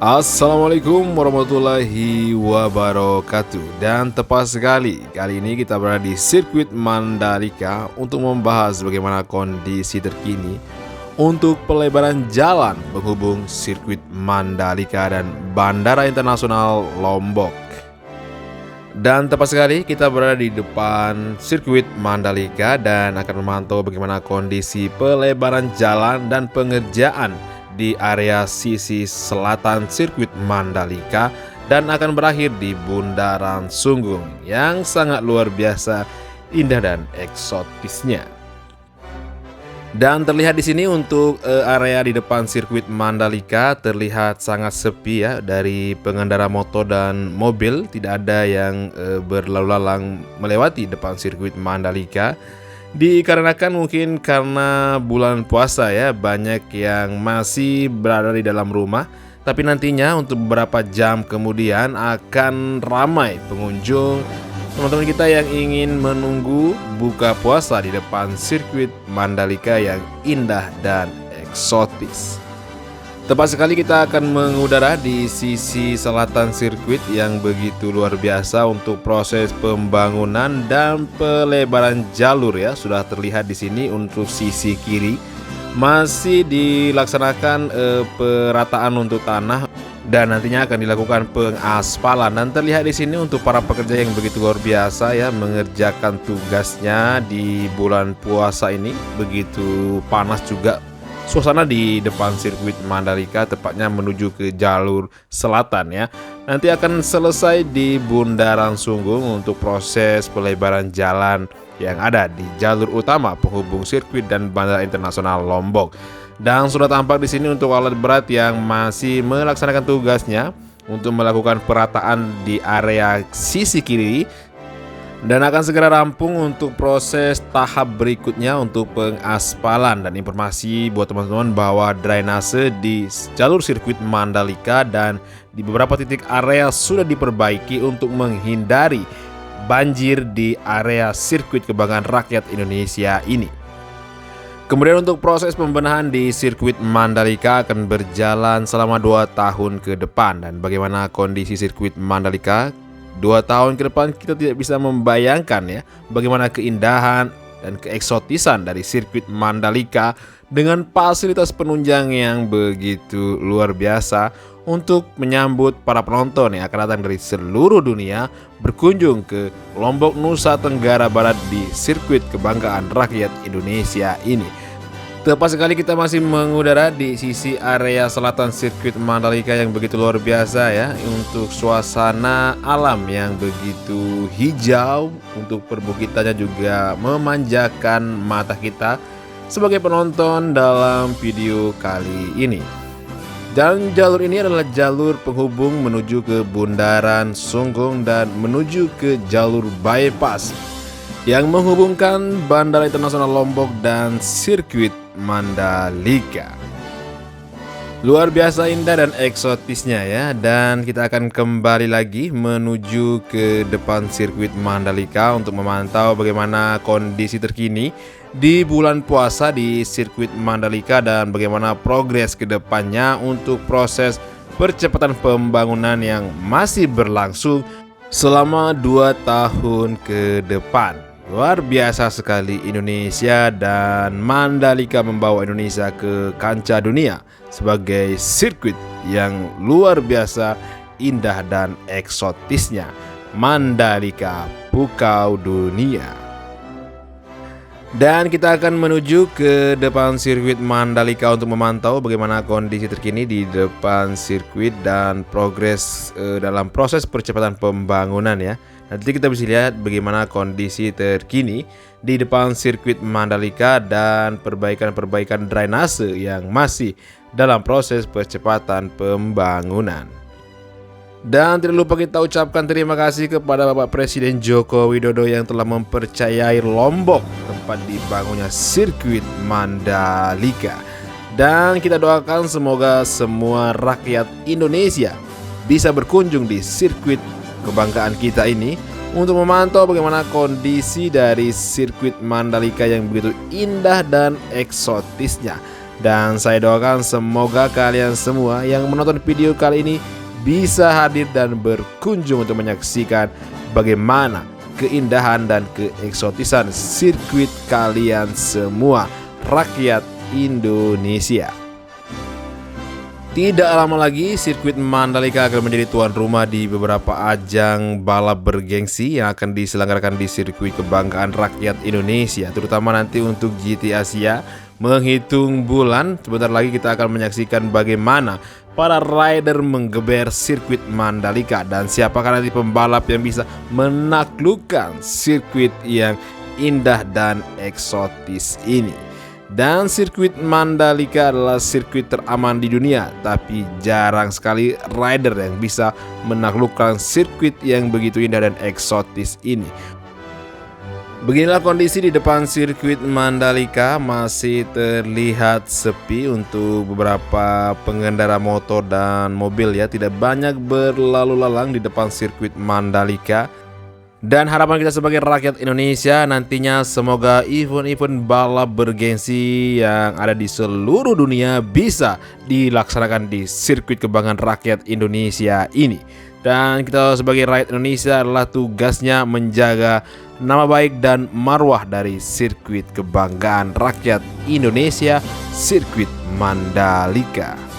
Assalamualaikum warahmatullahi wabarakatuh. Dan tepat sekali, kali ini kita berada di sirkuit Mandalika untuk membahas bagaimana kondisi terkini untuk pelebaran jalan penghubung sirkuit Mandalika dan Bandara Internasional Lombok. Dan tepat sekali kita berada di depan sirkuit Mandalika dan akan memantau bagaimana kondisi pelebaran jalan dan pengerjaan di area sisi selatan sirkuit Mandalika dan akan berakhir di Bundaran Sunggung yang sangat luar biasa indah dan eksotisnya. Dan terlihat di sini untuk area di depan sirkuit Mandalika terlihat sangat sepi ya, dari pengendara motor dan mobil tidak ada yang berlalu lalang melewati depan sirkuit Mandalika. Dikarenakan mungkin karena bulan puasa ya, banyak yang masih berada di dalam rumah. Tapi nantinya untuk beberapa jam kemudian akan ramai pengunjung, teman-teman kita yang ingin menunggu buka puasa di depan sirkuit Mandalika yang indah dan eksotis. Tepat sekali kita akan mengudara di sisi selatan sirkuit yang begitu luar biasa untuk proses pembangunan dan pelebaran jalur ya. Sudah terlihat di sini untuk sisi kiri masih dilaksanakan perataan untuk tanah dan nantinya akan dilakukan pengaspalan. Dan terlihat di sini untuk para pekerja yang begitu luar biasa ya, mengerjakan tugasnya di bulan puasa ini. Begitu panas juga suasana di depan sirkuit Mandalika, tepatnya menuju ke jalur selatan ya. Nanti akan selesai di Bundaran Sunggung untuk proses pelebaran jalan yang ada di jalur utama penghubung sirkuit dan Bandara Internasional Lombok. Dan sudah tampak di sini untuk alat berat yang masih melaksanakan tugasnya untuk melakukan perataan di area sisi kiri dan akan segera rampung untuk proses tahap berikutnya untuk pengaspalan. Dan informasi buat teman-teman bahwa drainase di jalur sirkuit Mandalika dan di beberapa titik area sudah diperbaiki untuk menghindari banjir di area sirkuit kebanggaan rakyat Indonesia ini. Kemudian untuk proses pembenahan di sirkuit Mandalika akan berjalan selama 2 tahun ke depan. Dan bagaimana kondisi sirkuit Mandalika 2 tahun ke depan, kita tidak bisa membayangkan ya bagaimana keindahan dan keeksotisan dari sirkuit Mandalika dengan fasilitas penunjang yang begitu luar biasa untuk menyambut para penonton yang akan datang dari seluruh dunia berkunjung ke Lombok, Nusa Tenggara Barat di sirkuit kebanggaan rakyat Indonesia ini. Tepat sekali kita masih mengudara di sisi area selatan sirkuit Mandalika yang begitu luar biasa ya, untuk suasana alam yang begitu hijau, untuk perbukitannya juga memanjakan mata kita sebagai penonton dalam video kali ini. Dan jalur ini adalah jalur penghubung menuju ke Bundaran Sunggung dan menuju ke jalur bypass yang menghubungkan Bandara Internasional Lombok dan sirkuit Mandalika. Luar biasa indah dan eksotisnya ya. Dan kita akan kembali lagi menuju ke depan sirkuit Mandalika untuk memantau bagaimana kondisi terkini di bulan puasa di sirkuit Mandalika dan bagaimana progres ke depannya untuk proses percepatan pembangunan yang masih berlangsung selama 2 tahun ke depan. Luar biasa sekali Indonesia, dan Mandalika membawa Indonesia ke kancah dunia sebagai sirkuit yang luar biasa indah dan eksotisnya. Mandalika, Pukau Dunia. Dan kita akan menuju ke depan sirkuit Mandalika untuk memantau bagaimana kondisi terkini di depan sirkuit dan progres dalam proses percepatan pembangunan ya. Nanti kita bisa lihat bagaimana kondisi terkini di depan sirkuit Mandalika dan perbaikan-perbaikan drainase yang masih dalam proses percepatan pembangunan. Dan tidak lupa kita ucapkan terima kasih kepada Bapak Presiden Joko Widodo yang telah mempercayai Lombok tempat dibangunnya sirkuit Mandalika. Dan kita doakan semoga semua rakyat Indonesia bisa berkunjung di sirkuit kebanggaan kita ini untuk memantau bagaimana kondisi dari sirkuit Mandalika yang begitu indah dan eksotisnya. Dan saya doakan semoga kalian semua yang menonton video kali ini bisa hadir dan berkunjung untuk menyaksikan bagaimana keindahan dan keeksotisan sirkuit kalian semua, rakyat Indonesia. Tidak lama lagi, sirkuit Mandalika akan menjadi tuan rumah di beberapa ajang balap bergengsi yang akan diselenggarakan di sirkuit kebanggaan rakyat Indonesia, terutama nanti untuk GT Asia. Menghitung bulan, sebentar lagi kita akan menyaksikan bagaimana para rider menggeber sirkuit Mandalika dan siapakah nanti pembalap yang bisa menaklukkan sirkuit yang indah dan eksotis ini. Dan sirkuit Mandalika adalah sirkuit teraman di dunia, tapi jarang sekali rider yang bisa menaklukkan sirkuit yang begitu indah dan eksotis ini. Beginilah kondisi di depan sirkuit Mandalika, masih terlihat sepi untuk beberapa pengendara motor dan mobil ya, tidak banyak berlalu lalang di depan sirkuit Mandalika. Dan harapan kita sebagai rakyat Indonesia nantinya semoga event-event balap bergengsi yang ada di seluruh dunia bisa dilaksanakan di sirkuit kebanggaan rakyat Indonesia ini. Dan kita sebagai rakyat Indonesia adalah tugasnya menjaga nama baik dan marwah dari sirkuit kebanggaan rakyat Indonesia, sirkuit Mandalika.